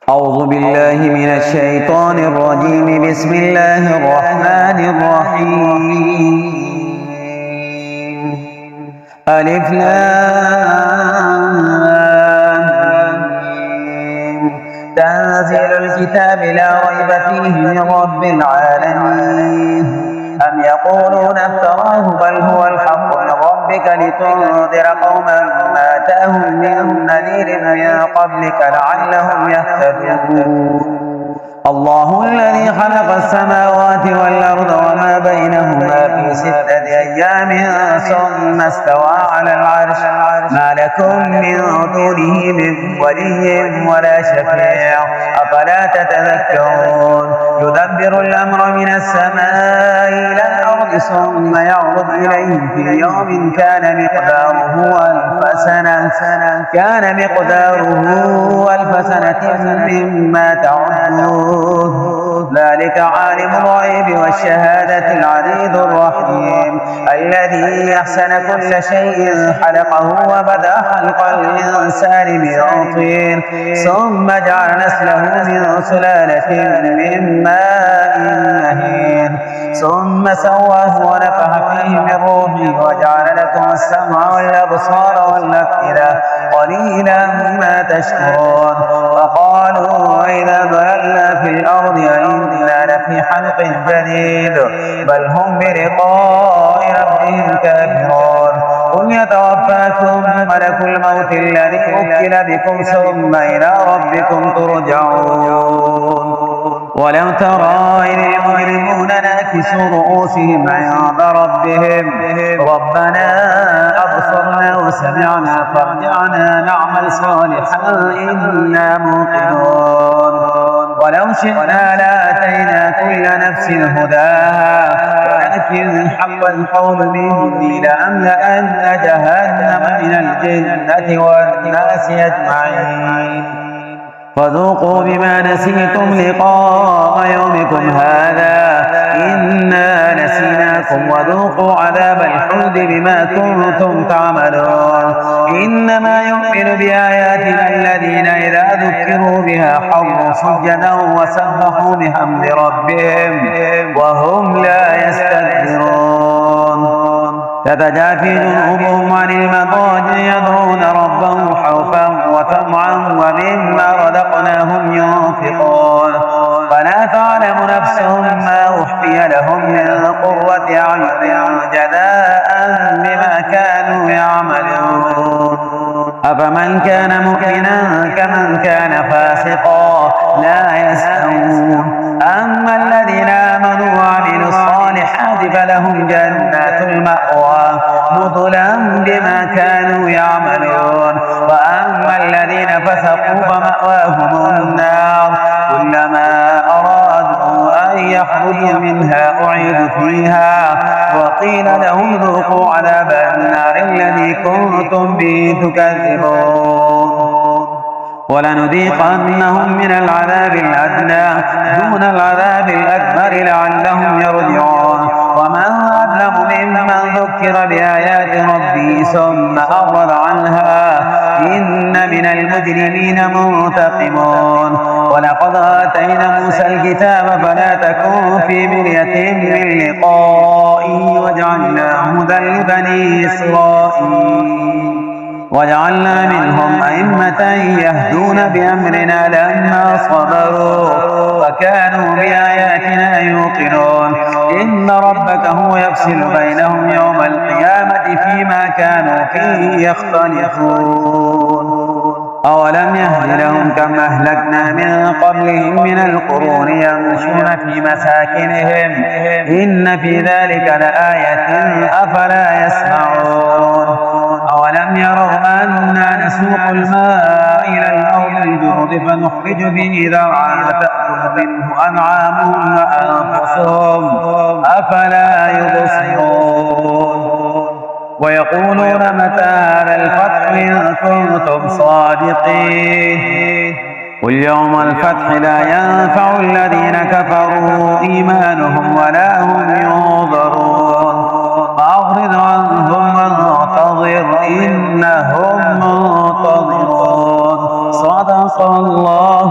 أعوذ بالله من الشيطان الرجيم. بسم الله الرحمن الرحيم. ألف لام ميم. تنزيل الكتاب لا ريب فيه من رب العالمين. أم يقولون افتراه بل هو الحق من ربك لتنذر قوما ما أتاهم من نذير من قبلك لعلهم يهتدون. الله الذي خلق السماوات والأرض وما بينهما في 6 أيام ثم استوى على العرش. ما لكم من دونه من ولي ولا شفيع أفلا تتذكرون. يدبر الأمر من السماء إلى الأرض ثم يعرض إليه في يوم كان مقداره ألف سنة مما تعدون. ذلك عالم الغيب والشهادة العزيز الرحيم الذي أحسن كل شيء خلقه وبدأ خلق الإنسان من طين ثم جعل نسله من سلالة من ماء مهين ثم سواه ونفخ فيه من روحه وجعل لكم السمع والأبصار والأفئدة قليلا ما تشكرون. وقالوا إذا ضللنا في الأرض أئنا لفي خلق جديد بل هم بلقاء ربهم كافرون. قل يتوفاكم ملك الموت الذي وكل بكم ثم إلى ربكم ترجعون. ولو ترى إذ المجرمون ناكسوا رؤوسهم عند ربهم ربنا أبصرنا وسمعنا فارجعنا نعمل صالحا إنا موقنون. ولو شئنا لآتينا كل نفس هداها ولكن حق القول مني لأملأن جهنم من الجنة والناس أجمعين. فذوقوا بما نسيتم لقاء يومكم هذا إنا نسيناكم وذوقوا عذاب الخلد بما كنتم تعملون. إنما يؤمن بآياتنا الذين إذا ذكروا بها خروا سجدا وسبحوا بحمد ربهم وهم لا يستكبرون. تتجافي جنوبهم عن المضاجع يدعون ربهم خوفا وطمعا ومما رزقناهم ينفقون. فلا تعلم نفس ما أخفي لهم من قرة أعين جزاء بما كانوا يعملون. أفمن كان مؤمنا كمن كان فاسقا لا يستوون. أما الذين آمنوا وعملوا الصالحات فلهم جنات المأوى نزلا بما كانوا يعملون. وأما الذين فسقوا فمأواهم النار كلما أرادوا أن يخرجوا منها أعيدوا فيها وقيل لهم ذوقوا عذاب النار الذي كنتم به تكذبون. ولنذيقنهم من العذاب الأدنى دون العذاب الأكبر لعلهم يرجعون. ومن أظلم ممن ذكر بآيات ربه ثم أعرض عنها إن من المجرمين منتقمون. ولقد آتينا موسى الكتاب فلا تكن في مرية من لقائه وجعلناه هدى لبني إسرائيل وجعلنا منهم أئمة يهدون بأمرنا لما صبروا وكانوا بآياتنا يوقنون. إن ربك هو يفصل بينهم يوم القيامة فيما كانوا فيه يختلفون. أولم يهد لهم كم أهلكنا من قبلهم من القرون يمشون في مساكنهم إن في ذلك لآية أفلا يسمعون. أولم يروا أنا نسوق الماء إلى الأرض الجرد فنخرج به زرعا تأكل منه أنعامهم وأنفسهم أفلا يبصرون. ويقولون متى هذا الفتح إن كنتم صادقين. قل يوم الفتح لا ينفع الذين كفروا إيمانهم ولا هم ينظرون. فأعرض عنهم وانتظر إنهم منتظرون. صدق الله